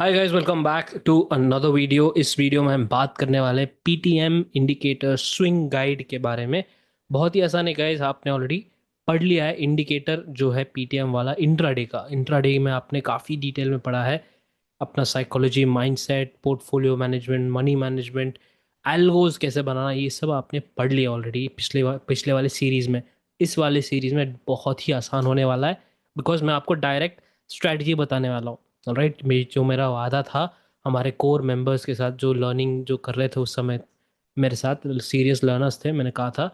Hi guys, welcome back to another video. इस video में हम बात करने वाले पीटीएम इंडिकेटर स्विंग गाइड के बारे में। बहुत ही आसान है गाइस, आपने ऑलरेडी पढ़ लिया है इंडिकेटर जो है पीटीएम वाला इंट्राडे का। इंट्राडे में आपने काफ़ी डिटेल में पढ़ा है अपना psychology, mindset, portfolio management, money management, algos कैसे बनाना, ये सब आपने पढ़ लिया ऑलरेडी पिछले वाले सीरीज़ में। इस वाले सीरीज़ में बहुत ही आसान होने वाला है बिकॉज मैं आपको डायरेक्ट स्ट्रैटेजी बताने वाला हूँ। राइट, जो मेरा वादा था हमारे कोर मेंबर्स के साथ जो लर्निंग जो कर रहे थे उस समय मेरे साथ सीरियस लर्नर्स थे, मैंने कहा था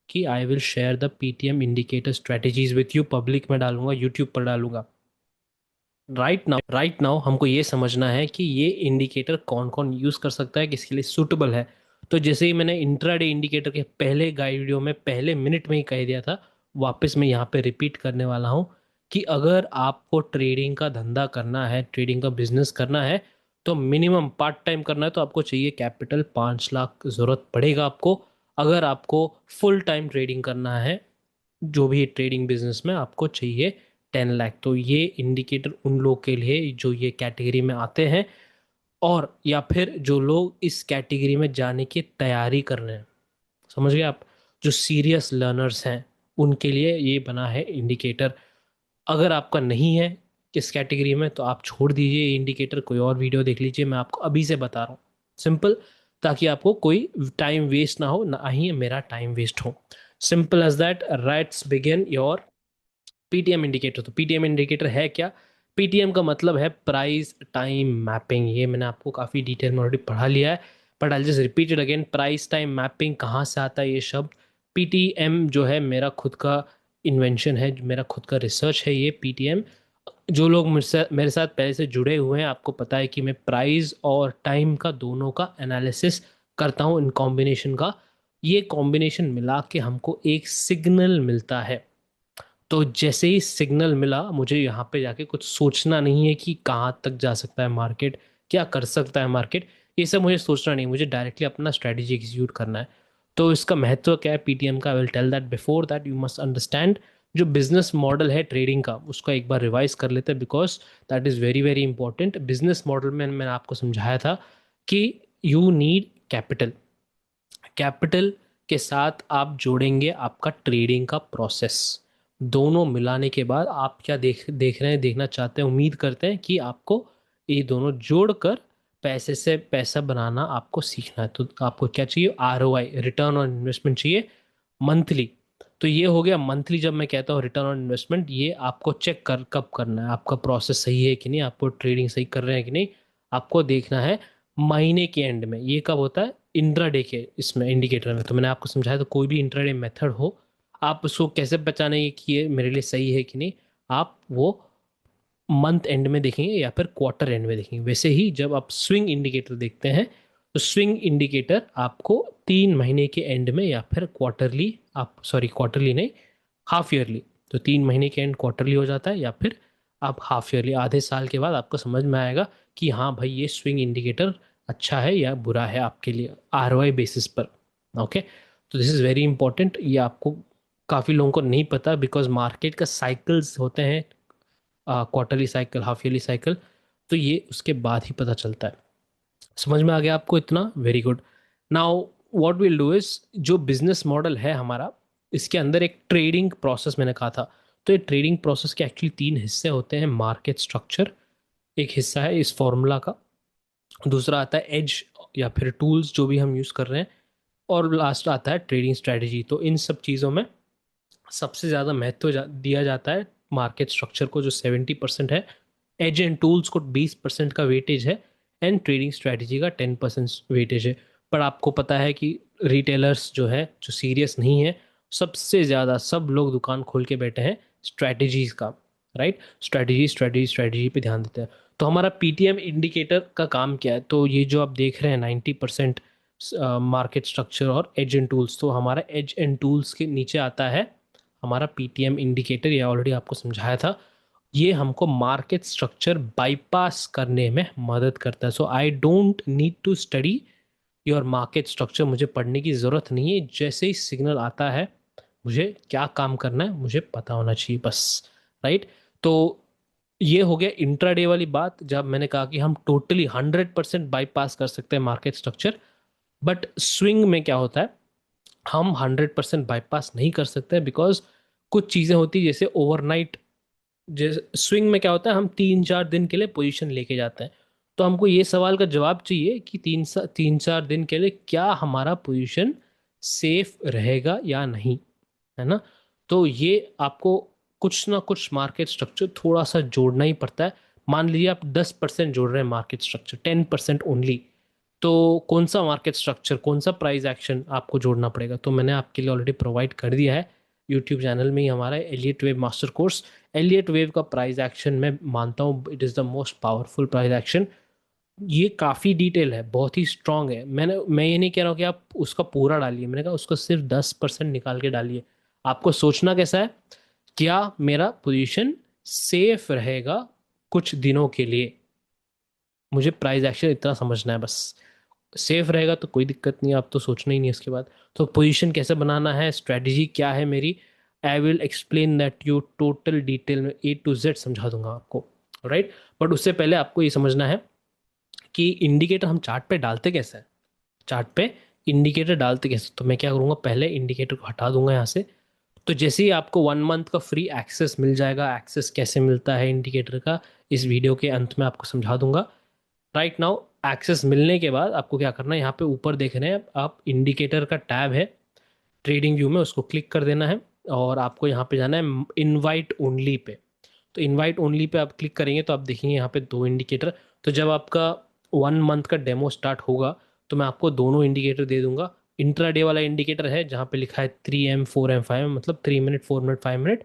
कि I will share the PTM indicator strategies with you. Public में डालूंगा, यूट्यूब पर डालूंगा। राइट नाउ हमको ये समझना है कि ये इंडिकेटर कौन कौन यूज़ कर सकता है, किसके लिए सूटेबल है। तो जैसे ही मैंने इंट्राडे इंडिकेटर के पहले गाइड वीडियो में पहले मिनट में ही कह दिया था, वापस मैं यहाँ पे रिपीट करने वाला हूँ कि अगर आपको ट्रेडिंग का धंधा करना है, ट्रेडिंग का बिजनेस करना है, तो मिनिमम पार्ट टाइम करना है तो आपको चाहिए कैपिटल 5 लाख ज़रूरत पड़ेगा आपको। अगर आपको फुल टाइम ट्रेडिंग करना है, जो भी ट्रेडिंग बिजनेस में आपको चाहिए 10 लाख। तो ये इंडिकेटर उन लोग के लिए जो ये कैटेगरी में आते हैं और या फिर जो लोग इस कैटेगरी में जाने की तैयारी कर रहे हैं, समझ गए आप, जो सीरियस लर्नर्स हैं उनके लिए ये बना है इंडिकेटर। अगर आपका नहीं है इस कैटेगरी में तो आप छोड़ दीजिए ये इंडिकेटर, कोई और वीडियो देख लीजिए। मैं आपको अभी से बता रहा हूँ, सिंपल, ताकि आपको कोई टाइम वेस्ट ना हो, ना ही मेरा टाइम वेस्ट हो। Simple as that. Rights begin your PTM indicator. तो पीटीएम इंडिकेटर है क्या? पीटीएम का मतलब है प्राइस टाइम मैपिंग। ये मैंने आपको काफ़ी डिटेल में ऑलरेडी पढ़ा लिया है, but I just repeat it again. Price time mapping कहाँ से आता है ये शब्द? पीटीएम जो है मेरा खुद का इन्वेंशन है, मेरा खुद का रिसर्च है ये पीटीएम। जो लोग मेरे साथ पहले से जुड़े हुए हैं, आपको पता है कि मैं प्राइस और टाइम का दोनों का एनालिसिस करता हूँ, इन कॉम्बिनेशन का। ये कॉम्बिनेशन मिला के हमको एक सिग्नल मिलता है। तो जैसे ही सिग्नल मिला, मुझे यहाँ पे जाके कुछ सोचना नहीं है कि कहाँ तक जा सकता है मार्केट, क्या कर सकता है मार्केट, ये सब मुझे सोचना नहीं, मुझे डायरेक्टली अपना स्ट्रेटेजी एग्जीक्यूट करना है। तो इसका महत्व क्या है पीटीएम का? I will tell that. Before that you must understand जो बिजनेस मॉडल है ट्रेडिंग का, उसको एक बार रिवाइज कर लेते हैं because that is very very important. Business model में मैंने आपको समझाया था कि यू नीड कैपिटल। कैपिटल के साथ आप जोड़ेंगे आपका ट्रेडिंग का प्रोसेस। दोनों मिलाने के बाद आप क्या देख देख रहे हैं, देखना चाहते हैं, उम्मीद करते हैं कि आपको ये दोनों जोड़कर पैसे से पैसा बनाना आपको सीखना है। तो आपको क्या चाहिए? आरओआई, रिटर्न ऑन इन्वेस्टमेंट चाहिए, मंथली। तो ये हो गया मंथली। जब मैं कहता हूँ रिटर्न ऑन इन्वेस्टमेंट, ये आपको चेक कर कब करना है, आपका प्रोसेस सही है कि नहीं, आपको ट्रेडिंग सही कर रहे हैं कि नहीं, आपको देखना है महीने के एंड में। ये कब होता है? इंट्राडे के इसमें इंडिकेटर में। तो मैंने आपको समझाया, तो कोई भी इंट्राडे मेथड हो, आप उसको कैसे पहचानेंगे कि ये मेरे लिए सही है कि नहीं? आप वो मंथ एंड में देखेंगे या फिर क्वार्टर एंड में देखेंगे। वैसे ही जब आप स्विंग इंडिकेटर देखते हैं, तो स्विंग इंडिकेटर आपको 3 महीने के एंड में या फिर क्वार्टरली, आप सॉरी क्वार्टरली नहीं, हाफ ईयरली। तो 3 महीने के एंड क्वार्टरली हो जाता है, या फिर आप हाफ ईयरली, आधे साल के बाद आपको समझ में आएगा कि हाँ भाई ये स्विंग इंडिकेटर अच्छा है या बुरा है आपके लिए, आरओआई बेसिस पर। ओके, तो दिस इज़ वेरी इंपॉर्टेंट। ये आपको काफ़ी लोगों को नहीं पता बिकॉज मार्केट का साइकिल्स होते हैं, quarterly cycle, half yearly cycle, तो ये उसके बाद ही पता चलता है। समझ में आ गया आपको इतना? Very good. Now what will do is, जो बिजनेस मॉडल है हमारा, इसके अंदर एक ट्रेडिंग प्रोसेस मैंने कहा था। तो ये ट्रेडिंग प्रोसेस के एक्चुअली 3 हिस्से होते हैं। मार्केट स्ट्रक्चर एक हिस्सा है इस फॉर्मूला का, दूसरा आता है एज या फिर टूल्स जो भी हम यूज़ कर रहे हैं, और लास्ट आता है ट्रेडिंग स्ट्रेटजी। तो इन सब चीज़ों में सबसे ज़्यादा महत्व दिया जाता है मार्केट स्ट्रक्चर को, जो 70% है, एज एंड टूल्स को 20% का वेटेज है, एंड ट्रेडिंग स्ट्रेटजी का 10% वेटेज है। पर आपको पता है कि रिटेलर्स जो है, जो सीरियस नहीं है, सबसे ज़्यादा सब लोग दुकान खोल के बैठे हैं स्ट्रेटजीज का। राइट, स्ट्रेटजी स्ट्रेटजी स्ट्रेटजी पे ध्यान देते हैं। तो हमारा पीटीएम इंडिकेटर का काम क्या है? तो ये जो आप देख रहे हैं 90% मार्केट स्ट्रक्चर और एज एंड टूल्स, तो हमारा एज एंड टूल्स के नीचे आता है हमारा पीटीएम इंडिकेटर। ये ऑलरेडी आपको समझाया था। ये हमको मार्केट स्ट्रक्चर बाईपास करने में मदद करता है। So I don't need to study your market structure, मुझे पढ़ने की ज़रूरत नहीं है। जैसे ही सिग्नल आता है, मुझे क्या काम करना है मुझे पता होना चाहिए बस। राइट, तो ये हो गया इंट्राडे वाली बात, जब मैंने कहा कि हम टोटली 100% बाईपास कर सकते हैं मार्केट स्ट्रक्चर। बट स्विंग में क्या होता है, हम 100% बाईपास नहीं कर सकते, बिकॉज कुछ चीज़ें होती है जैसे ओवरनाइट। जैसे स्विंग में क्या होता है, हम 3-4 दिन के लिए पोजीशन लेके जाते हैं। तो हमको ये सवाल का जवाब चाहिए कि 3-4 दिन के लिए क्या हमारा पोजीशन सेफ रहेगा या नहीं, है ना। तो ये आपको कुछ ना कुछ मार्केट स्ट्रक्चर थोड़ा सा जोड़ना ही पड़ता है। मान लीजिए आप 10% जोड़ रहे हैं मार्केट स्ट्रक्चर, 10% ओनली, तो कौन सा मार्केट स्ट्रक्चर, कौन सा प्राइस एक्शन आपको जोड़ना पड़ेगा, तो मैंने आपके लिए ऑलरेडी प्रोवाइड कर दिया है यूट्यूब चैनल में ही हमारा Elliott wave master course. Elliott wave का प्राइस एक्शन मैं मानता हूँ it is the most powerful price action. ये काफ़ी डिटेल है, बहुत ही स्ट्रांग है। मैं ये नहीं कह रहा हूँ कि आप उसका पूरा डालिए, मैंने कहा उसका सिर्फ 10% निकाल के डालिए। आपको सोचना कैसा है, क्या मेरा पोजीशन सेफ रहेगा कुछ दिनों के लिए, मुझे प्राइस एक्शन इतना समझना है बस। सेफ रहेगा तो कोई दिक्कत नहीं है, आप तो सोचना ही नहीं इसके बाद। तो पोजीशन कैसे बनाना है, स्ट्रेटजी क्या है मेरी, I will explain that you total detail में A to Z समझा दूंगा आपको, राइट। बट उससे पहले आपको ये समझना है कि इंडिकेटर हम चार्ट पे डालते कैसे हैं। चार्ट पे इंडिकेटर डालते कैसे, तो मैं क्या करूँगा, पहले इंडिकेटर को हटा दूंगा यहाँ से। तो जैसे ही आपको 1 मंथ का फ्री एक्सेस मिल जाएगा, एक्सेस कैसे मिलता है इंडिकेटर का, इस वीडियो के अंत में आपको समझा दूंगा। राइट नाउ एक्सेस मिलने के बाद आपको क्या करना है, यहाँ पे ऊपर देख रहे हैं आप इंडिकेटर का टैब है ट्रेडिंग व्यू में, उसको क्लिक कर देना है। और आपको यहाँ पे जाना है इनवाइट ओनली पे। तो इनवाइट ओनली पे आप क्लिक करेंगे तो आप देखेंगे यहाँ पे 2 इंडिकेटर। तो जब आपका 1 मंथ का डेमो स्टार्ट होगा तो मैं आपको दोनों इंडिकेटर दे दूंगा। इंट्राडे वाला इंडिकेटर है जहाँ पे लिखा है 3M 4M 5M, मतलब 3 मिनट 4 मिनट 5 मिनट।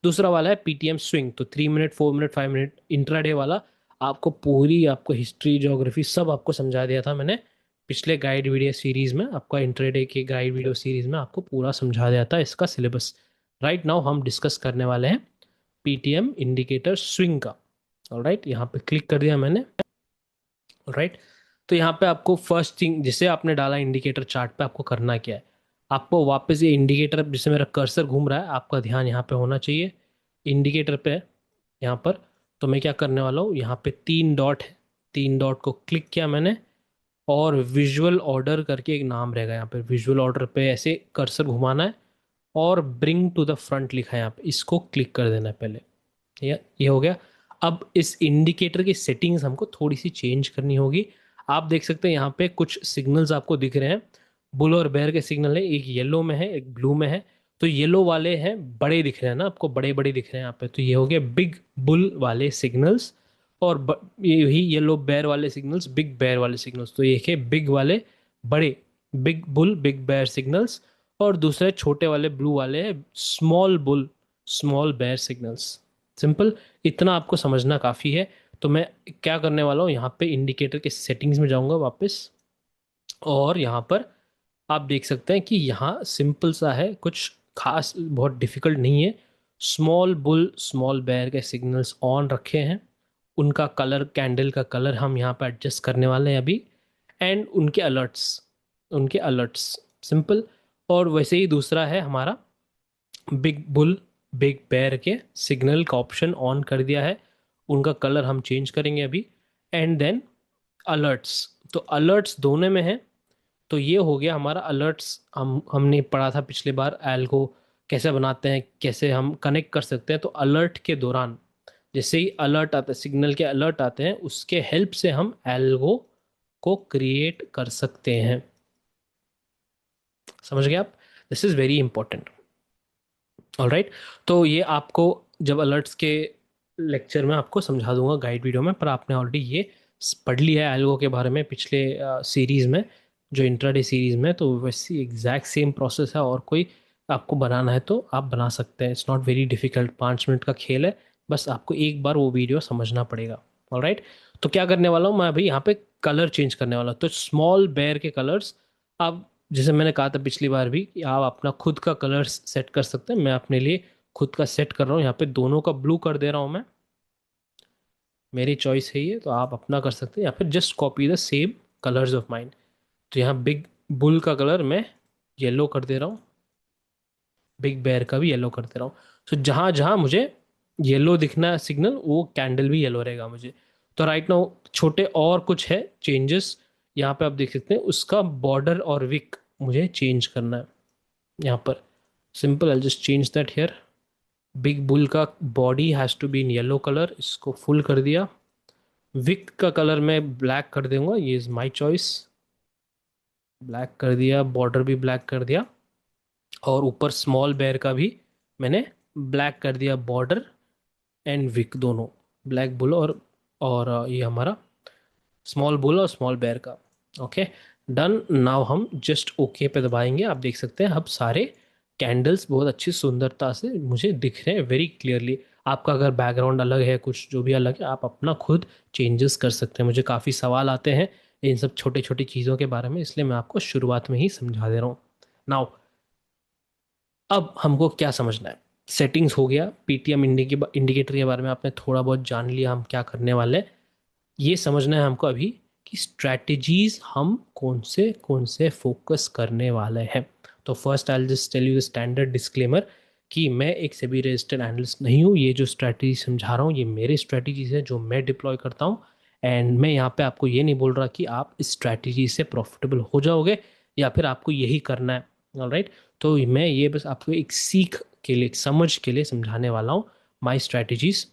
दूसरा वाला है PTM स्विंग, तो 3 मिनट 4 मिनट 5 मिनट इंट्राडे वाला। आपको पूरी, आपको हिस्ट्री ज्योग्राफी सब आपको समझा दिया था मैंने पिछले गाइड वीडियो सीरीज में। आपका इंट्राडे के गाइड वीडियो सीरीज में आपको पूरा समझा दिया था इसका सिलेबस। राइट नाउ हम डिस्कस करने वाले हैं PTM इंडिकेटर स्विंग का। ऑलराइट, यहाँ पे क्लिक कर दिया मैंने। ऑलराइट, तो यहाँ पे आपको फर्स्ट थिंग, जिसे आपने डाला इंडिकेटर चार्ट पे, आपको करना क्या है, आपको वापस ये इंडिकेटर, जिसे मेरा कर्सर घूम रहा है, आपका ध्यान यहाँ पे होना चाहिए इंडिकेटर पे, यहाँ पर। तो मैं क्या करने वाला हूँ, यहाँ पे 3 डॉट है, 3 डॉट को क्लिक किया मैंने। और विजुअल ऑर्डर करके एक नाम रहेगा यहाँ पे, विजुअल ऑर्डर पे ऐसे कर्सर घुमाना है। और ब्रिंग टू द फ्रंट लिखा है यहाँ पे, इसको क्लिक कर देना है पहले। ये हो गया। अब इस इंडिकेटर की सेटिंग्स हमको थोड़ी सी चेंज करनी होगी। आप देख सकते हैं यहाँ पे कुछ सिग्नल्स आपको दिख रहे हैं, बुल और बेयर के सिग्नल है, एक येलो में है एक ब्लू में है। तो येलो वाले हैं बड़े दिख रहे हैं ना आपको, बड़े बड़े दिख रहे हैं यहाँ पे, तो ये हो गया बिग बुल वाले सिग्नल्स। और यही येलो बेयर वाले सिग्नल्स बिग बेयर वाले सिग्नल्स, तो ये है बिग वाले बड़े, big bull big bear signals. और दूसरे छोटे वाले ब्लू वाले हैं small bull small bear signals. Simple, इतना आपको समझना काफ़ी है। तो मैं क्या करने वाला हूँ, यहाँ पे इंडिकेटर के सेटिंग्स में जाऊँगा वापस। और यहाँ पर आप देख सकते हैं कि यहाँ सिंपल सा है, कुछ खास बहुत डिफिकल्ट नहीं है। स्मॉल बुल स्मॉल बेयर के सिग्नल्स ऑन रखे हैं, उनका कलर, कैंडल का कलर हम यहाँ पर एडजस्ट करने वाले हैं अभी। एंड उनके अलर्ट्स सिंपल। और वैसे ही दूसरा है हमारा बिग बुल बिग बेयर के सिग्नल का ऑप्शन ऑन कर दिया है, उनका कलर हम चेंज करेंगे अभी। एंड देन अलर्ट्स, तो अलर्ट्स दोनों में है। तो ये हो गया हमारा अलर्ट्स। हमने पढ़ा था पिछली बार एल्गो कैसे बनाते हैं, कैसे हम कनेक्ट कर सकते हैं। तो अलर्ट के दौरान जैसे ही अलर्ट आता है, सिग्नल के अलर्ट आते हैं, उसके हेल्प से हम एल्गो को क्रिएट कर सकते हैं। समझ गए आप, this is very important. Alright, तो ये आपको जब अलर्ट्स के लेक्चर में आपको समझा दूंगा गाइड वीडियो में, पर आपने ऑलरेडी ये पढ़ लिया है एल्गो के बारे में पिछले सीरीज़ में, जो इंट्राडे सीरीज़ में। तो वैसी एग्जैक्ट सेम प्रोसेस है, और कोई आपको बनाना है तो आप बना सकते हैं, it's not very difficult, 5 minute का खेल है। बस आपको एक बार वो वीडियो समझना पड़ेगा। ऑलराइट, तो क्या करने वाला हूँ मैं अभी, यहाँ पे कलर चेंज करने वाला हूँ। तो स्मॉल बेयर के कलर्स, आप जैसे मैंने कहा था पिछली बार भी कि आप अपना खुद का कलर सेट कर सकते हैं। मैं अपने लिए खुद का सेट कर रहा हूँ, यहाँ पे दोनों का ब्लू कर दे रहा हूँ मैं, मेरी चॉइस है ये, तो आप अपना कर सकते हैं, या फिर just copy the same colours of mind. तो यहाँ बिग बुल का कलर मैं येलो कर दे रहा हूँ, बिग बेयर का भी येलो कर दे रहा हूँ। तो जहाँ जहाँ मुझे येलो दिखना सिग्नल, वो कैंडल भी येलो रहेगा मुझे। तो राइट नाउ छोटे और कुछ है चेंजेस यहाँ पे आप देख सकते हैं, उसका बॉर्डर और विक मुझे चेंज करना है यहाँ पर। Simple, I just change that here. Big bull का body has to be in yellow colour, इसको फुल कर दिया। विक का कलर मैं ब्लैक कर दूंगा, ये इज़ माई चॉइस। ब्लैक कर दिया, बॉर्डर भी ब्लैक कर दिया, और ऊपर स्मॉल बेयर का भी मैंने ब्लैक कर दिया, बॉर्डर एंड विक दोनों, ब्लैक बुल और ये हमारा स्मॉल बुल और स्मॉल बेयर का। Okay, done. नाउ हम जस्ट ओके पे दबाएंगे। आप देख सकते हैं अब सारे कैंडल्स बहुत अच्छी सुंदरता से मुझे दिख रहे हैं, वेरी क्लियरली। आपका अगर बैकग्राउंड अलग है, कुछ जो भी अलग है, आप अपना खुद चेंजेस कर सकते हैं। मुझे काफ़ी सवाल आते हैं इन सब छोटे छोटी चीज़ों के बारे में, इसलिए मैं आपको शुरुआत में ही समझा दे रहा हूँ। नाउ अब हमको क्या समझना है, सेटिंग्स हो गया, पीटीएम इंडिकेटर के बारे में आपने थोड़ा बहुत जान लिया, हम क्या करने वाले हैं। ये समझना है हमको अभी कि स्ट्रैटेजीज हम कौन से फोकस करने वाले हैं। तो first I just tell you the standard disclaimer कि मैं एक सेबी रजिस्टर्ड एनालिस्ट नहीं हूँ। ये जो स्ट्रैटेजी समझा रहा हूँ ये मेरे स्ट्रैटेजीज हैं जो मैं डिप्लॉय करता हूँ, एंड मैं यहाँ पे आपको ये नहीं बोल रहा कि आप इस स्ट्रैटेजी से प्रॉफिटेबल हो जाओगे या फिर आपको यही करना है। ऑलराइट, तो मैं ये बस आपको एक सीख के लिए, एक समझ के लिए समझाने वाला हूँ। My strategies,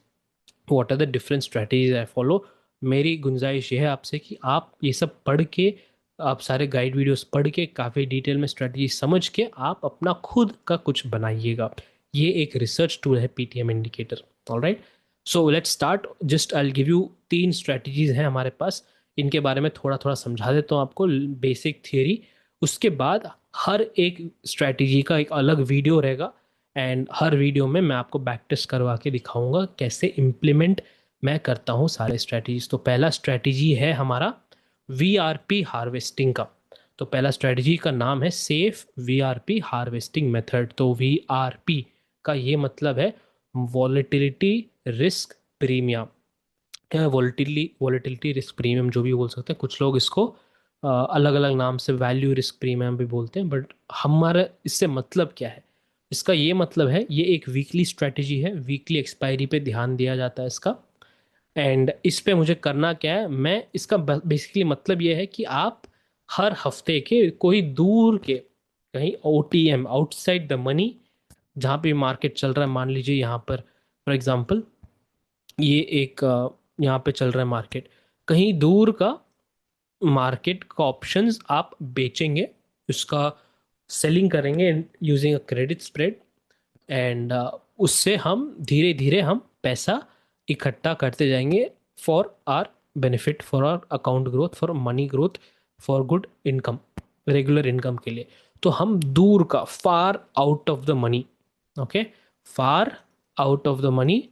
what are the different strategies I follow. मेरी गुंजाइश ये है आपसे कि आप ये सब पढ़ के, आप सारे गाइड वीडियोस पढ़ के काफ़ी डिटेल में स्ट्रैटेजी समझ के आप अपना खुद का कुछ बनाइएगा। ये एक रिसर्च टूल है PTM indicator. Alright, so let's start. Just I give you 3 strategies हैं हमारे पास, इनके बारे में थोड़ा थोड़ा समझा देता हूँ आपको, बेसिक थियरी। उसके बाद हर एक स्ट्रैटेजी का एक अलग वीडियो रहेगा, एंड हर वीडियो में मैं आपको बैक टेस्ट करवा के दिखाऊंगा कैसे इम्प्लीमेंट मैं करता हूँ सारे स्ट्रैटेजीज। तो पहला स्ट्रैटेजी है हमारा वीआरपी हार्वेस्टिंग का। तो पहला स्ट्रैटेजी का नाम है सेफ वीआरपी हार्वेस्टिंग मेथड। तो वीआरपी का ये मतलब है volatility risk premium, volatility risk premium जो भी बोल सकते हैं, कुछ लोग इसको अलग अलग नाम से वैल्यू रिस्क प्रीमियम भी बोलते हैं, बट हमारा इससे मतलब क्या है, इसका ये मतलब है ये एक वीकली स्ट्रैटेजी है, वीकली एक्सपायरी पे ध्यान दिया जाता है इसका। एंड इस पे मुझे करना क्या है, मैं इसका बेसिकली मतलब ये है कि आप हर हफ्ते के कोई दूर के कहीं ओटीएम, आउटसाइड द मनी, जहाँ पे मार्केट चल रहा है, मान लीजिए यहाँ पर फॉर एग्जांपल ये एक यहाँ पे चल रहा है मार्केट, कहीं दूर का मार्केट का ऑप्शंस आप बेचेंगे, उसका सेलिंग करेंगे using a credit spread, and उससे हम धीरे धीरे हम पैसा इकट्ठा करते जाएंगे for our benefit, for our account growth, for money growth, for good income, regular income के लिए। तो हम दूर का, far out of the money, okay, far out of the money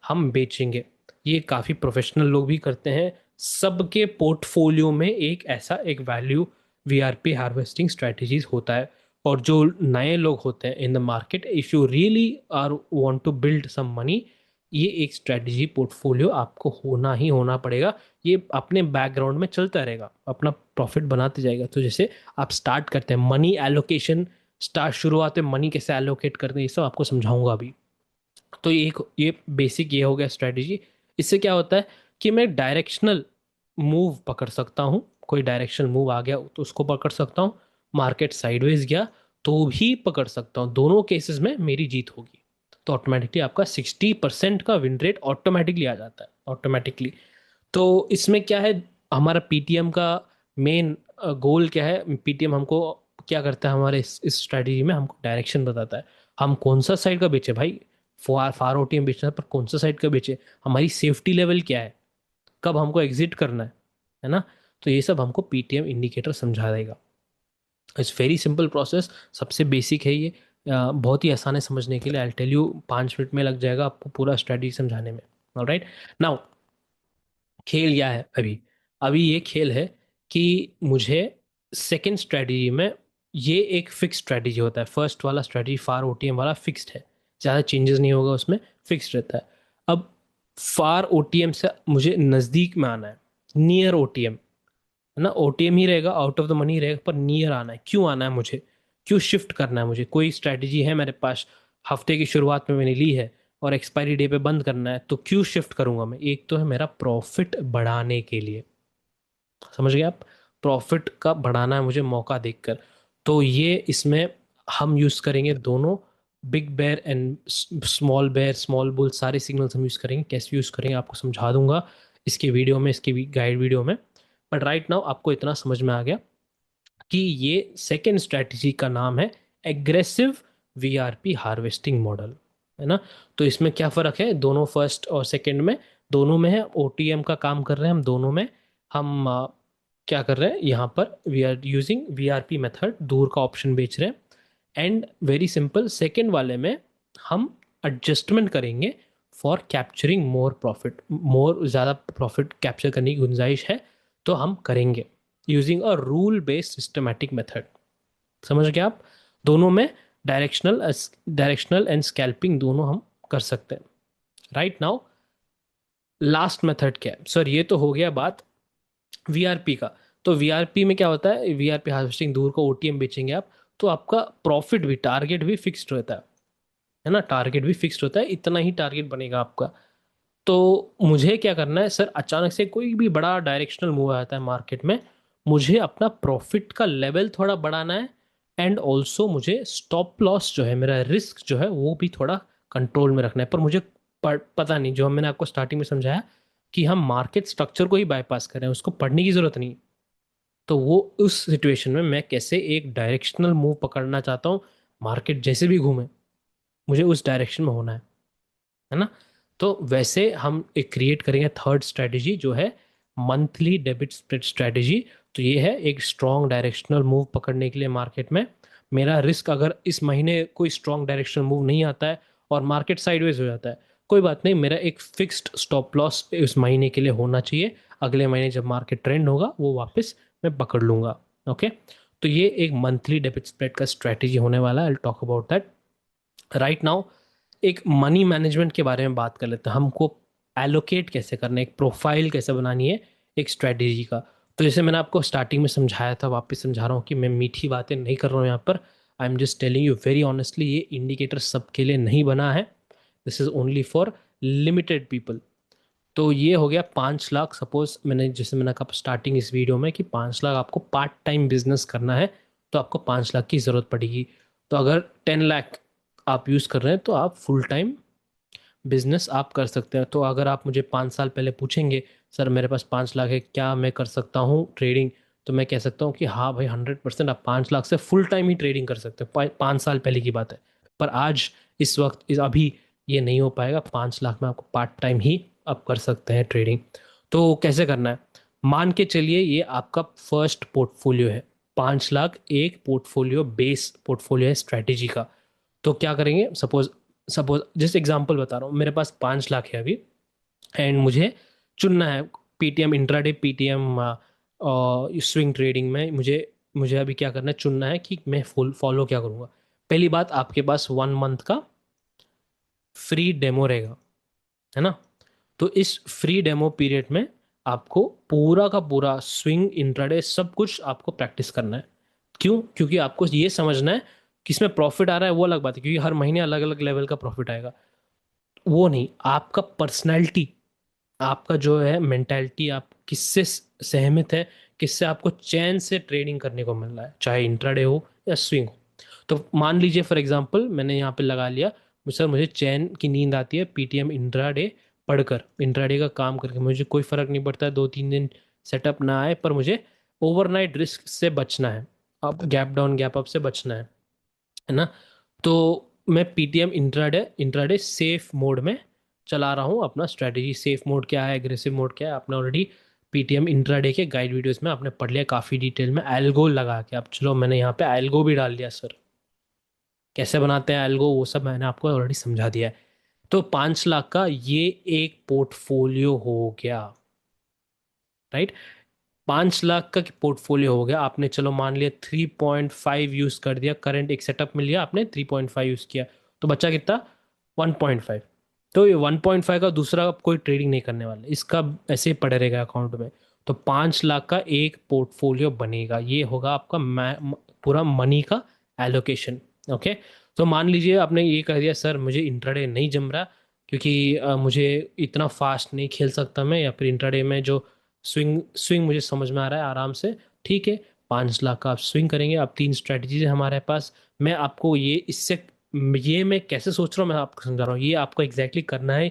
हम बेचेंगे। ये काफ़ी प्रोफेशनल लोग भी करते हैं, सबके पोर्टफोलियो में एक ऐसा एक वैल्यू वीआरपी हार्वेस्टिंग स्ट्रेटजीज होता है। और जो नए लोग होते हैं in the market, if you really are want to build some money, ये एक स्ट्रेटजी पोर्टफोलियो आपको होना ही होना पड़ेगा। ये अपने बैकग्राउंड में चलता रहेगा, अपना प्रॉफिट बनाते जाएगा। तो जैसे आप स्टार्ट करते हैं मनी एलोकेशन, स्टार्ट शुरुआत में मनी कैसे एलोकेट करते हैं, ये सब आपको समझाऊंगा अभी। तो ये बेसिक ये हो गया स्ट्रेटजी। इससे क्या होता है कि मैं डायरेक्शनल मूव पकड़ सकता हूँ, कोई डायरेक्शनल मूव आ गया तो उसको पकड़ सकता हूँ, मार्केट साइडवेज गया तो भी पकड़ सकता हूँ, दोनों केसेस में मेरी जीत होगी। तो ऑटोमेटिकली आपका 60% का विन रेट ऑटोमेटिकली आ जाता है, ऑटोमेटिकली। तो इसमें क्या है, हमारा पीटीएम का मेन गोल क्या है, पीटीएम हमको क्या करता है, हमारे इस स्ट्रेटजी में हमको डायरेक्शन बताता है, हम कौन सा साइड का बेचे भाई। फार ओटीएम बेचना है पर कौन सा साइड का बेचे, हमारी सेफ्टी लेवल क्या है, कब हमको एग्जिट करना है ना। तो ये सब हमको पीटीएम इंडिकेटर समझा देगा। इट्स वेरी सिंपल प्रोसेस, सबसे बेसिक है ये, बहुत ही आसान है समझने के लिए। आई टेल यू 5 मिनट में लग जाएगा आपको पूरा स्ट्रेटजी समझाने में। ऑलराइट, नाउ खेल क्या है अभी, अभी ये खेल है कि मुझे सेकेंड स्ट्रेटजी में, ये एक फिक्स स्ट्रेटजी होता है, फर्स्ट वाला स्ट्रेटजी फार ओटीएम वाला फिक्स्ड है, ज़्यादा चेंजेस नहीं होगा उसमें, फिक्स्ड रहता है। अब फार ओटीएम से मुझे नज़दीक में आना है, नियर ओटीएम, है ना, ओटीएम ही रहेगा, आउट ऑफ द मनी रहेगा, पर नियर आना है। क्यों आना है मुझे, क्यों शिफ्ट करना है मुझे, कोई स्ट्रेटजी है मेरे पास, हफ्ते की शुरुआत में मैंने ली है और एक्सपायरी डे पे बंद करना है, तो क्यों शिफ्ट करूंगा मैं? एक तो है मेरा प्रॉफिट बढ़ाने के लिए, समझ गए आप? प्रॉफिट का बढ़ाना है मुझे मौका देखकर। तो ये इसमें हम यूज करेंगे दोनों, big bear and small bear, small bull, सारे सिग्नल्स हम यूज करेंगे। कैसे यूज करेंगे आपको समझा दूंगा इसके वीडियो में, इसके गाइड वीडियो में। बट राइट नाउ आपको इतना समझ में आ गया कि ये सेकेंड स्ट्रेटजी का नाम है एग्रेसिव वीआरपी हार्वेस्टिंग मॉडल, है ना? तो इसमें क्या फ़र्क है दोनों फर्स्ट और सेकेंड में? दोनों में है ओटीएम का काम कर रहे हैं हम दोनों में। हम क्या कर रहे हैं यहाँ पर? We are using VRP method, दूर का ऑप्शन बेच रहे हैं। एंड वेरी सिंपल, सेकेंड वाले में हम एडजस्टमेंट करेंगे फॉर कैप्चरिंग मोर प्रॉफिट, मोर ज़्यादा प्रॉफिट कैप्चर करने की गुंजाइश है तो हम करेंगे using a rule based systematic method. समझ गए आप? दोनों में डायरेक्शनल एंड स्कैल्पिंग दोनों हम कर सकते हैं। राइट नाउ लास्ट मेथड क्या है सर? ये तो हो गया बात वीआरपी का। तो वीआरपी में क्या होता है? वीआरपी हार्वेस्टिंग, दूर को ओटीएम बेचेंगे आप, तो आपका प्रॉफिट भी, टारगेट भी फिक्स्ड रहता है ना? टारगेट भी फिक्स्ड होता है, इतना ही टारगेट बनेगा आपका। तो मुझे क्या करना है सर? अचानक से कोई भी बड़ा डायरेक्शनल मूव आता है मार्केट में, मुझे अपना प्रॉफिट का लेवल थोड़ा बढ़ाना है, एंड ऑल्सो मुझे स्टॉप लॉस जो है, मेरा रिस्क जो है वो भी थोड़ा कंट्रोल में रखना है। पर मुझे पता नहीं, जो मैंने आपको स्टार्टिंग में समझाया कि हम मार्केट स्ट्रक्चर को ही बाईपास करें, उसको पढ़ने की ज़रूरत नहीं। तो वो उस सिचुएशन में मैं कैसे एक डायरेक्शनल मूव पकड़ना चाहता हूँ, मार्केट जैसे भी घूमे मुझे उस डायरेक्शन में होना है ना? तो वैसे हम एक क्रिएट करेंगे थर्ड स्ट्रेटजी, जो है मंथली डेबिट स्प्लिट स्ट्रेटजी। तो ये है एक स्ट्रॉन्ग डायरेक्शनल मूव पकड़ने के लिए मार्केट में। मेरा रिस्क, अगर इस महीने कोई स्ट्रॉन्ग डायरेक्शनल मूव नहीं आता है और मार्केट साइडवेज हो जाता है, कोई बात नहीं, मेरा एक फिक्स्ड स्टॉप लॉस इस महीने के लिए होना चाहिए। अगले महीने जब मार्केट ट्रेंड होगा वो वापस मैं पकड़ लूंगा। ओके, तो ये एक मंथली डेबिट स्प्लिट का स्ट्रेटजी होने वाला है। I will talk about that right now. एक मनी मैनेजमेंट के बारे में बात कर लेते हैं। हमको एलोकेट कैसे करना है, एक प्रोफाइल कैसे बनानी है एक स्ट्रेटेजी का। तो जैसे मैंने आपको स्टार्टिंग में समझाया था, वापस समझा रहा हूँ कि मैं मीठी बातें नहीं कर रहा हूँ यहाँ पर। I am just telling you very honestly, ये इंडिकेटर सबके लिए नहीं बना है। This is only for limited people. तो ये हो गया 5 लाख। सपोज मैंने, जैसे मैंने कहा स्टार्टिंग इस वीडियो में, कि 5 लाख आपको पार्ट टाइम बिजनेस करना है तो आपको 5 लाख की ज़रूरत पड़ेगी। तो अगर 10 लाख आप यूज़ कर रहे हैं तो आप फुल टाइम बिजनेस आप कर सकते हैं। तो अगर आप मुझे 5 साल पहले पूछेंगे सर मेरे पास 5 लाख है, क्या मैं कर सकता हूँ ट्रेडिंग, तो मैं कह सकता हूँ कि हाँ भाई, 100% आप 5 लाख से फुल टाइम ही ट्रेडिंग कर सकते हो। 5 साल पहले की बात है। पर आज, इस वक्त, अभी ये नहीं हो पाएगा। 5 लाख में आपको पार्ट टाइम ही आप कर सकते हैं ट्रेडिंग। तो कैसे करना है? मान के चलिए ये आपका फर्स्ट पोर्टफोलियो है, 5 लाख एक पोर्टफोलियो, बेस पोर्टफोलियो है स्ट्रैटेजी का। तो क्या करेंगे? सपोज सपोज जैसे एग्जांपल बता रहा हूँ, मेरे पास 5 लाख है अभी, एंड मुझे चुनना है PTM intraday, PTM swing trading में मुझे मुझे अभी क्या करना है, चुनना है कि मैं फुल फॉलो क्या करूँगा। पहली बात, आपके पास 1 मंथ का फ्री डेमो रहेगा, है ना? तो इस फ्री डेमो पीरियड में आपको पूरा का पूरा स्विंग, इंट्राडे, सब कुछ आपको प्रैक्टिस करना है। क्यों? क्योंकि आपको ये समझना है कि इसमें प्रॉफिट आ रहा है वो अलग बात है, क्योंकि हर महीने अलग अलग लेवल का प्रॉफिट आएगा। वो नहीं, आपका पर्सनैलिटी, आपका जो है मेंटालिटी, आप किससे सहमत है, किससे आपको चैन से ट्रेडिंग करने को मिल रहा है, चाहे इंट्राडे हो या स्विंग हो। तो मान लीजिए फॉर एग्जांपल मैंने यहाँ पे लगा लिया, सर मुझे चैन की नींद आती है पीटीएम इंट्राडे पढ़कर, इंट्राडे का काम करके, मुझे कोई फर्क नहीं पड़ता है 2-3 दिन सेटअप ना आए, पर मुझे ओवरनाइट रिस्क से बचना है, अब गैप डाउन गैप अप से बचना है ना? तो मैं PTM intraday intraday safe mode में चला रहा हूँ अपना स्ट्रेटेजी। सेफ मोड क्या है, एग्रेसिव मोड क्या है, आपने ऑलरेडी पीटीएम इंट्राडे के गाइड वीडियोस में आपने पढ़ लिया काफ़ी डिटेल में, एल्गो लगा के। अब चलो, मैंने यहाँ पे एल्गो भी डाल दिया सर, कैसे बनाते हैं एल्गो वो सब मैंने आपको ऑलरेडी समझा दिया है। तो 5 लाख का ये एक पोर्टफोलियो हो गया, राइट? 5 लाख का पोर्टफोलियो हो गया। आपने चलो मान लिया 3.5 यूज कर दिया, करंट एक सेटअप मिल गया, आपने 3.5 यूज किया, तो बच्चा कितना? 1.5। तो ये 1.5 का दूसरा आप कोई ट्रेडिंग नहीं करने वाले, इसका ऐसे ही पड़े रहेगा अकाउंट में। तो 5 लाख का एक पोर्टफोलियो बनेगा, ये होगा आपका पूरा मनी का एलोकेशन। ओके, तो मान लीजिए आपने ये कह दिया सर मुझे इंट्राडे नहीं जम रहा, क्योंकि मुझे इतना फास्ट नहीं खेल सकता मैं, या फिर इंट्राडे में जो स्विंग स्विंग मुझे समझ में आ रहा है आराम से। ठीक है, 5 लाख का आप स्विंग करेंगे। अब 3 स्ट्रैटेजीज है हमारे पास। मैं आपको ये इससे ये मैं कैसे सोच रहा हूँ मैं आपको समझा रहा हूँ, ये आपको एग्जैक्टली करना है।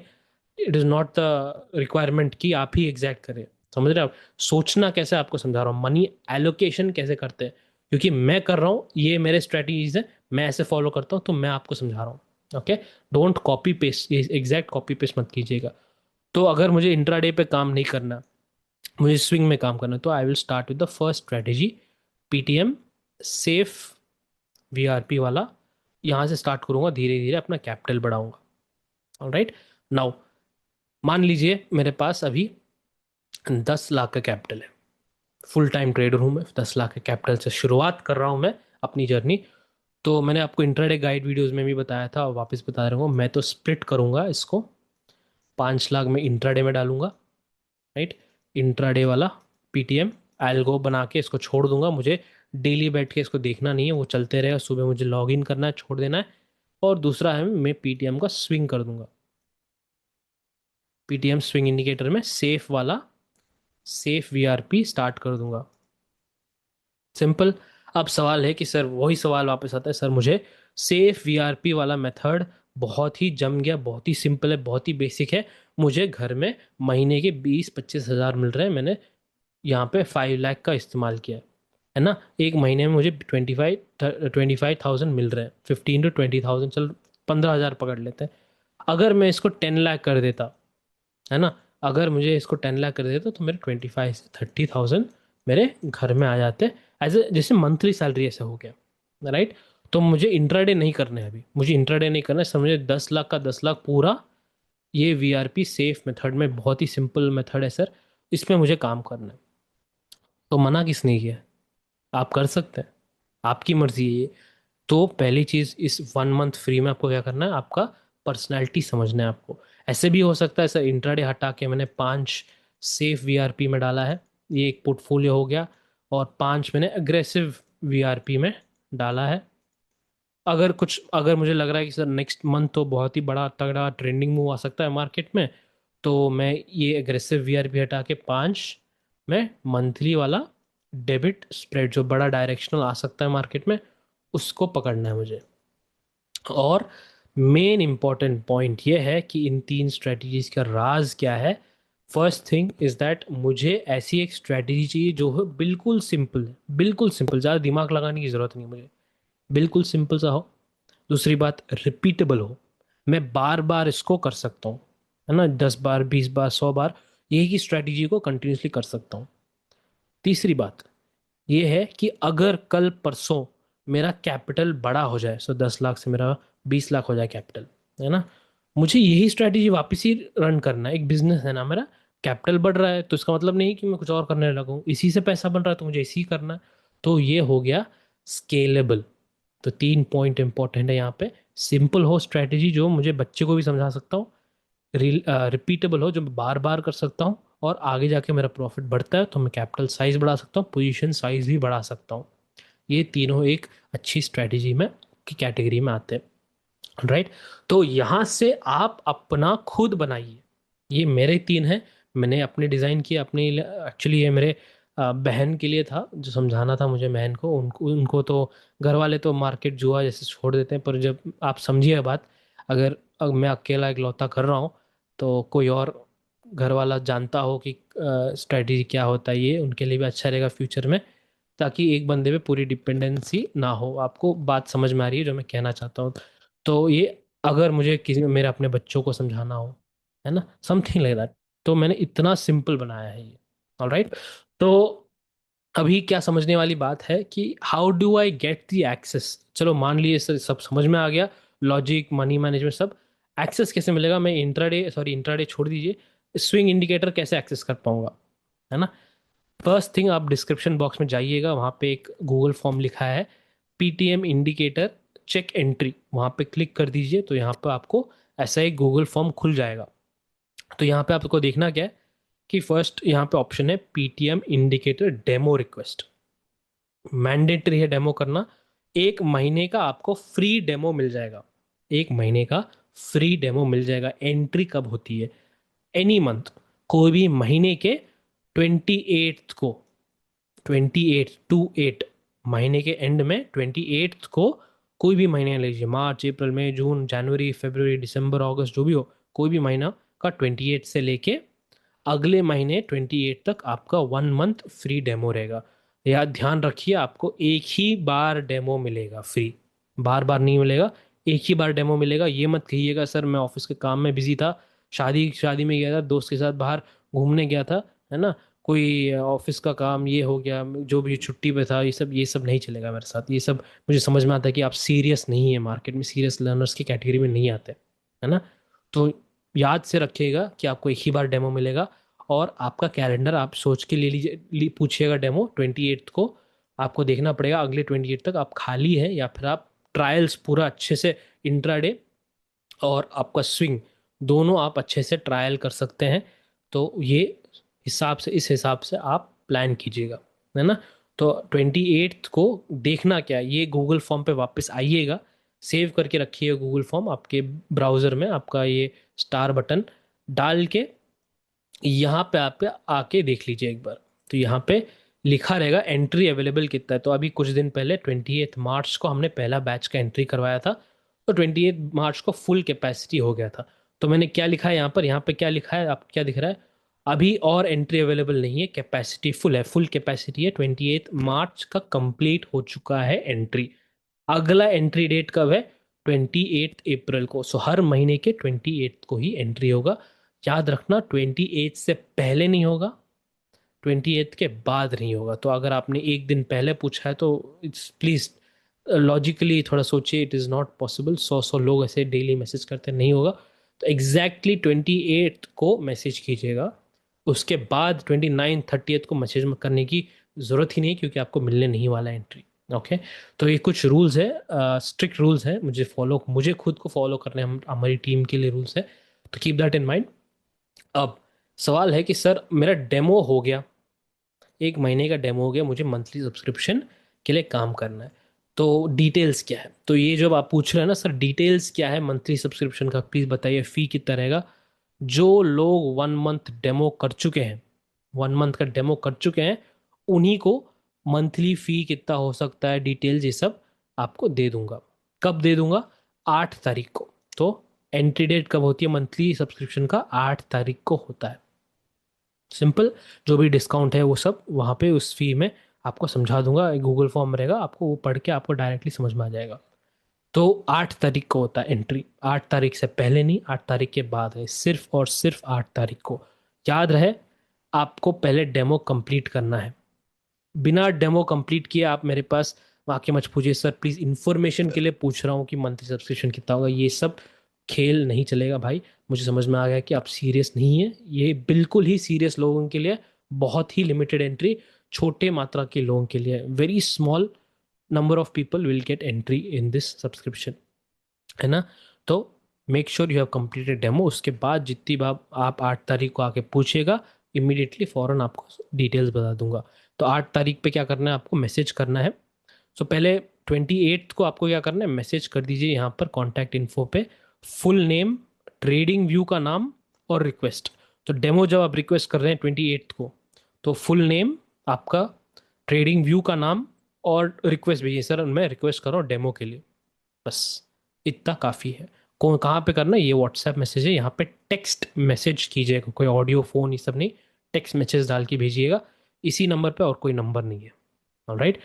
It is not the requirement कि आप ही एग्जैक्ट करें, समझ रहे हो आप। सोचना कैसे आपको समझा रहा हूँ, मनी एलोकेशन कैसे करते हैं, क्योंकि मैं कर रहा हूँ, ये मेरे स्ट्रेटजीज है, मैं ऐसे फॉलो करता हूँ, तो मैं आपको समझा रहा हूँ। ओके, डोंट कॉपी पेस्ट, ये एग्जैक्ट कॉपी पेस्ट मत कीजिएगा। तो अगर मुझे इंट्राडे पे काम नहीं करना, मुझे स्विंग में काम करना है, तो I will start with the first strategy, PTM safe VRP वाला। यहाँ से स्टार्ट करूंगा, धीरे धीरे अपना कैपिटल बढ़ाऊंगा। ऑलराइट, नाउ मान लीजिए मेरे पास अभी 10 लाख का कैपिटल है, फुल टाइम ट्रेडर हूँ मैं, 10 लाख के कैपिटल से शुरुआत कर रहा हूँ मैं अपनी जर्नी। तो मैंने आपको इंट्राडे गाइड वीडियोस में भी बताया था और वापस बता रहा हूँ, मैं तो स्प्लिट करूंगा इसको। 5 लाख में इंट्राडे में डालूंगा, राइट। इंट्राडे वाला पीटीएम एल्गो बना के इसको छोड़ दूंगा। मुझे डेली बैठ के इसको देखना नहीं है, वो चलते रहेगा, सुबह मुझे लॉग इन करना है, छोड़ देना है। और दूसरा है, मैं पीटीएम का स्विंग कर दूंगा। पीटीएम स्विंग इंडिकेटर में सेफ वाला, सेफ वीआरपी स्टार्ट कर दूंगा। सिंपल। अब सवाल है कि सर, वही सवाल वापस आता है, सर मुझे सेफ वीआरपी वाला मेथड बहुत ही जम गया, बहुत ही सिंपल है, बहुत ही बेसिक है, मुझे घर में महीने के 20-25 हज़ार मिल रहे हैं, मैंने यहाँ पे 5 लाख का इस्तेमाल किया है ना। एक महीने में मुझे 25,000 मिल रहे हैं, 15 to 20,000, चल 15 हज़ार पकड़ लेते हैं। अगर मैं इसको 10 लाख कर देता, है ना, अगर मुझे इसको 10 लाख कर देता तो मेरे 25 से 30,000 मेरे घर में आ जाते, एज ए जैसे मंथली सैलरी ऐसा हो गया, राइट। तो मुझे इंट्राडे नहीं करना है अभी, मुझे इंट्राडे नहीं करना है सर, मुझे 10 लाख का 10 लाख पूरा, ये वीआरपी सेफ मेथड में, बहुत ही सिंपल मेथड है सर, इसमें मुझे काम करना है। तो मना किसने किया? आप कर सकते हैं, आपकी मर्जी है ये। तो पहली चीज़, इस 1 मंथ फ्री में आपको क्या करना है, आपका पर्सनैलिटी समझना है आपको। ऐसे भी हो सकता है सर, इंट्राडे हटा के मैंने 5 सेफ वीआरपी में डाला है, ये एक पोर्टफोलियो हो गया, और 5 मैंने अग्रेसिव वीआरपी में डाला है। अगर मुझे लग रहा है कि सर नेक्स्ट मंथ तो बहुत ही बड़ा तगड़ा ट्रेंडिंग मूव आ सकता है मार्केट में, तो मैं ये एग्रेसिव वीआरपी हटा के 5 में मंथली वाला डेबिट स्प्रेड, जो बड़ा डायरेक्शनल आ सकता है मार्केट में, उसको पकड़ना है मुझे। और मेन इंपॉर्टेंट पॉइंट ये है कि इन 3 स्ट्रेटजीज का राज क्या है। फर्स्ट थिंग इज दैट मुझे ऐसी एक स्ट्रेटजी चाहिए जो है बिल्कुल सिंपल है, बिल्कुल सिंपल, ज़्यादा दिमाग लगाने की ज़रूरत नहीं मुझे, बिल्कुल सिंपल सा हो। दूसरी बात, रिपीटेबल हो, मैं बार बार इसको कर सकता हूँ, है ना, 10 बार, 20 बार, 100 बार यही की स्ट्रेटजी को कंटिन्यूसली कर सकता हूँ। तीसरी बात ये है कि अगर कल परसों मेरा कैपिटल बड़ा हो जाए, 10 लाख से मेरा 20 लाख हो जाए कैपिटल, है ना, मुझे यही स्ट्रैटेजी वापस ही रन करना है। एक बिजनेस है ना मेरा, कैपिटल बढ़ रहा है तो इसका मतलब नहीं कि मैं कुछ और करने लगूँ, इसी से पैसा बन रहा है तो मुझे इसी करना है। तो ये हो गया स्केलेबल। तो 3 पॉइंट इंपॉर्टेंट है यहाँ पे। सिंपल हो स्ट्रैटेजी, जो मुझे बच्चे को भी समझा सकता हूँ, रिपीटेबल हो, जो मैं बार बार कर सकता हूँ, और आगे जाके मेरा प्रॉफिट बढ़ता है तो मैं कैपिटल साइज बढ़ा सकता हूँ, पोजीशन साइज भी बढ़ा सकता हूँ। ये तीनों एक अच्छी स्ट्रैटेजी में की कैटेगरी में आते हैं, राइट। तो यहाँ से आप अपना खुद बनाइए। ये मेरे 3 हैं, मैंने अपने डिज़ाइन किए अपने। एक्चुअली ये मेरे बहन के लिए था, जो समझाना था मुझे बहन को, उनको उनको तो घर वाले तो मार्केट जुआ जैसे छोड़ देते हैं, पर जब आप समझिए बात, अगर मैं अकेला इकलौता कर रहा हूँ, तो कोई और घर वाला जानता हो कि स्ट्रेटजी क्या होता है, ये उनके लिए भी अच्छा रहेगा फ्यूचर में, ताकि एक बंदे पे पूरी डिपेंडेंसी ना हो। आपको बात समझ में आ रही है जो मैं कहना चाहता हूँ? तो ये, अगर मुझे किसी मेरे अपने बच्चों को समझाना हो, है ना, समथिंग लाइक दैट, तो मैंने इतना सिंपल बनाया है ये। ऑलराइट। तो अभी क्या समझने वाली बात है कि how do I get the access. चलो मान लिए सब समझ में आ गया, लॉजिक, मनी मैनेजमेंट सब। एक्सेस कैसे मिलेगा? मैं इंट्राडे छोड़ दीजिए, स्विंग इंडिकेटर कैसे एक्सेस कर पाऊंगा, है ना। फर्स्ट थिंग, आप डिस्क्रिप्शन बॉक्स में जाइएगा, वहाँ पे एक गूगल फॉर्म लिखा है, पीटीएम इंडिकेटर चेक एंट्री, वहाँ पे क्लिक कर दीजिए, तो यहाँ पे आपको ऐसा एक गूगल फॉर्म खुल जाएगा। तो यहाँ पे आपको देखना क्या है कि फर्स्ट यहाँ पे ऑप्शन है PTM indicator demo request. Mandatory है डेमो करना। 1 महीने का आपको फ्री डेमो मिल जाएगा, 1 महीने का फ्री डेमो मिल जाएगा। एंट्री कब होती है? एनी मंथ, कोई भी महीने के 28th को, 28 महीने के एंड में 28th को, कोई भी महीने लीजिए, मार्च, अप्रैल, मई, जून, जनवरी, फरवरी, दिसंबर, अगस्त, जो भी हो, कोई भी महीना का 28 से लेके अगले महीने 28 तक आपका 1 मंथ फ्री डेमो रहेगा। या ध्यान रखिए, आपको एक ही बार डेमो मिलेगा फ्री, बार बार नहीं मिलेगा, एक ही बार डेमो मिलेगा। ये मत कहिएगा सर मैं ऑफिस के काम में बिजी था, शादी शादी में गया था, दोस्त के साथ बाहर घूमने गया था, है ना, कोई ऑफिस का काम ये हो गया, जो भी छुट्टी पे था, ये सब नहीं चलेगा मेरे साथ। ये सब मुझे समझ में आता है कि आप सीरियस नहीं है, मार्केट में सीरियस लर्नर्स की कैटेगरी में नहीं आते, है ना। तो याद से रखिएगा कि आपको एक ही बार डेमो मिलेगा। और आपका कैलेंडर आप सोच के ले लीजिए, पूछिएगा डेमो 28 को, आपको देखना पड़ेगा अगले 28 तक आप खाली है या फिर आप ट्रायल्स पूरा अच्छे से, इंट्राडे और आपका स्विंग दोनों आप अच्छे से ट्रायल कर सकते हैं। तो ये हिसाब से, इस हिसाब से आप प्लान कीजिएगा, है ना। तो 28 को देखना क्या है, ये गूगल फॉर्म पे वापस आइएगा, सेव करके रखिए गूगल फॉर्म आपके ब्राउज़र में, आपका ये स्टार बटन डाल के यहाँ पे आप आके देख लीजिए एक बार। तो यहाँ पे लिखा रहेगा एंट्री अवेलेबल कितना है। तो अभी कुछ दिन पहले 28 मार्च को हमने पहला बैच का एंट्री करवाया था, तो 28 मार्च को फुल कैपेसिटी हो गया था। तो मैंने क्या लिखा है यहाँ पे क्या लिखा है, आपको क्या दिख रहा है? अभी और एंट्री अवेलेबल नहीं है, कैपेसिटी फुल है, फुल कैपेसिटी है। 28 मार्च का कंप्लीट हो चुका है एंट्री। अगला एंट्री डेट कब है? 28 अप्रैल को। सो हर महीने के 28 को ही एंट्री होगा। याद रखना, 28 से पहले नहीं होगा, 28 के बाद नहीं होगा। तो अगर आपने एक दिन पहले पूछा है तो इट्स प्लीज़ लॉजिकली थोड़ा सोचिए, इट इज़ नॉट पॉसिबल। 100 लोग ऐसे डेली मैसेज करते नहीं होगा। तो एग्जैक्टली 28 को मैसेज कीजिएगा। उसके बाद 29 30 को मैसेज करने की ज़रूरत ही नहीं, क्योंकि आपको मिलने नहीं वाला एंट्री। ओके। तो ये कुछ रूल्स है, स्ट्रिक्ट रूल्स हैं, मुझे खुद को फॉलो करने हैं, हमारी टीम के लिए रूल्स है। तो कीप दैट इन माइंड। अब सवाल है कि सर मेरा डेमो हो गया, एक महीने का डेमो हो गया, मुझे मंथली सब्सक्रिप्शन के लिए काम करना है, तो डिटेल्स क्या है? तो ये जो आप पूछ रहे हैं ना सर, डिटेल्स क्या है मंथली सब्सक्रिप्शन का, प्लीज़ बताइए, फ़ी कितना रहेगा। जो लोग 1 मंथ डेमो कर चुके हैं, 1 मंथ का डेमो कर चुके हैं, उन्हीं को मंथली फ़ी कितना हो सकता है, डिटेल्स ये सब आपको दे दूंगा। कब दे दूंगा? 8 तारीख को। तो एंट्री डेट कब होती है मंथली सब्सक्रिप्शन का? 8 तारीख को होता है। सिंपल। जो भी डिस्काउंट है वो सब वहाँ पे उस फी में आपको समझा दूंगा, गूगल फॉर्म रहेगा, आपको वो पढ़ के आपको डायरेक्टली समझ में आ जाएगा। तो 8 तारीख को होता है एंट्री, 8 तारीख से पहले नहीं, 8 तारीख के बाद है, सिर्फ और सिर्फ 8 तारीख को। याद रहे, आपको पहले डेमो कंप्लीट करना है। बिना डेमो कंप्लीट किए आप मेरे पास आके मत पूछिए सर प्लीज़, इन्फॉर्मेशन के लिए पूछ रहा हूँ कि मंथली सब्सक्रिप्शन कितना होगा, ये सब खेल नहीं चलेगा भाई। मुझे समझ में आ गया कि आप सीरियस नहीं है, ये बिल्कुल ही सीरियस लोगों के लिए, बहुत ही लिमिटेड एंट्री, छोटे मात्रा के लोगों के लिए, very small number of people will get entry in this subscription, है ना। तो make sure you have completed demo. उसके बाद जितनी बार आप 8 तारीख को आके पूछेगा, इमीडिएटली फ़ौरन आपको डिटेल्स बता दूंगा। तो 8 तारीख पे क्या करना है, आपको मैसेज करना है। सो पहले 28 को आपको क्या करना है, मैसेज कर दीजिए यहाँ पर कॉन्टैक्ट इन्फो पे, फुल नेम, ट्रेडिंग व्यू का नाम और रिक्वेस्ट। तो डेमो जब आप रिक्वेस्ट कर रहे हैं 28 को, तो फुल नेम आपका, ट्रेडिंग व्यू का नाम और रिक्वेस्ट भेजिए, सर मैं रिक्वेस्ट कर रहा हूँ डेमो के लिए, बस इतना काफ़ी है। कौन कहाँ पे करना है? ये व्हाट्सएप मैसेज है, यहाँ पे टेक्स्ट मैसेज कीजिएगा, कोई ऑडियो फ़ोन ये सब नहीं, टेक्स्ट मैसेज डाल के भेजिएगा इसी नंबर पे, और कोई नंबर नहीं है। Alright,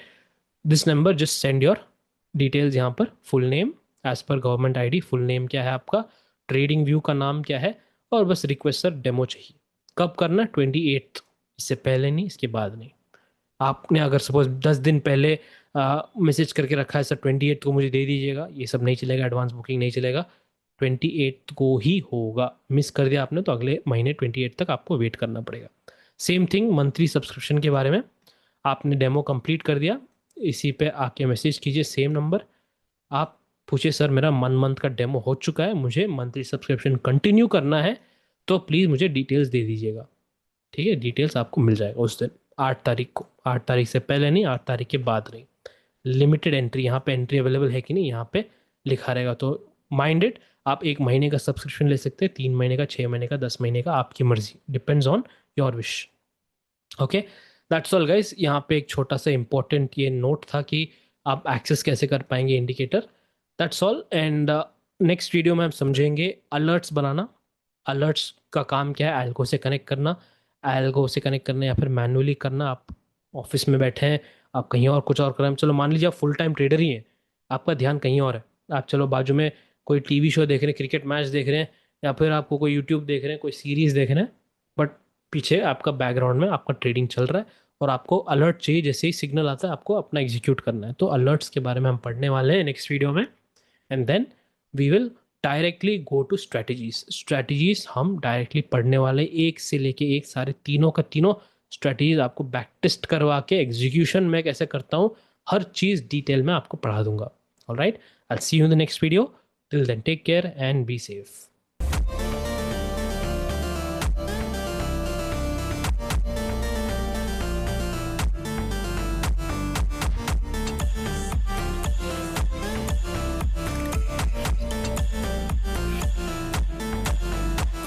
this number just send your details यहाँ पर, full name as per government ID, full name क्या है आपका, ट्रेडिंग व्यू का नाम क्या है, और बस रिक्वेस्ट सर डेमो चाहिए। कब करना है? 28, इससे पहले नहीं, इसके बाद नहीं। आपने अगर सपोज 10 दिन पहले मैसेज करके रखा है सर 28 को मुझे दे दीजिएगा, ये सब नहीं चलेगा, एडवांस बुकिंग नहीं चलेगा, 28 को ही होगा। मिस कर दिया आपने तो अगले महीने 28 तक आपको वेट करना पड़ेगा। सेम थिंग मंथली सब्सक्रिप्शन के बारे में, आपने डेमो कंप्लीट कर दिया, इसी पे आके मैसेज कीजिए, सेम नंबर, आप पूछिए सर मेरा 1 मंथ का डेमो हो चुका है, मुझे मंथली सब्सक्रिप्शन कंटिन्यू करना है, तो प्लीज़ मुझे डिटेल्स दे दीजिएगा। ठीक है, डिटेल्स आपको मिल जाएगा उस दिन 8 तारीख को, 8 तारीख से पहले नहीं, 8 तारीख के बाद नहीं। लिमिटेड एंट्री, यहाँ पे एंट्री अवेलेबल है कि नहीं यहाँ पे लिखा रहेगा, तो माइंडेड आप 1 महीने का सब्सक्रिप्शन ले सकते हैं, 3 महीने का, 6 महीने का, 10 महीने का, आपकी मर्जी, depends on your wish. Okay, that's all guys. यहाँ पे एक छोटा सा इंपॉर्टेंट ये नोट था कि आप एक्सेस कैसे कर पाएंगे indicator. That's all, and next video में हम समझेंगे अलर्ट्स बनाना। अलर्ट्स का काम क्या है, एल्गो से कनेक्ट करना, एल्गो से कनेक्ट करना या फिर मैनुअली करना। आप ऑफिस में बैठे हैं, आप कहीं और कुछ और कर रहे हैं, चलो मान लीजिए आप फुल टाइम ट्रेडर ही हैं, आपका ध्यान कहीं और है, आप चलो बाजू में कोई टीवी शो देख रहे हैं, क्रिकेट मैच देख रहे हैं, या फिर आपको कोई यूट्यूब देख रहे हैं, कोई सीरीज देख रहे हैं, बट पीछे आपका बैकग्राउंड में आपका ट्रेडिंग चल रहा है और आपको अलर्ट चाहिए, जैसे ही सिग्नल आता है आपको अपना एग्जीक्यूट करना है। तो अलर्ट्स के बारे में हम पढ़ने वाले हैं नेक्स्ट वीडियो में, and then we will directly go to strategies. Strategies हम डायरेक्टली पढ़ने वाले, एक से लेके एक, सारे तीनों का तीनों स्ट्रैटेजीज आपको बैक टेस्ट करवा के एग्जीक्यूशन में कैसे करता हूँ, हर चीज़ डिटेल में आपको पढ़ा दूंगा। Alright, I see you in the next video. Till then take care and be safe.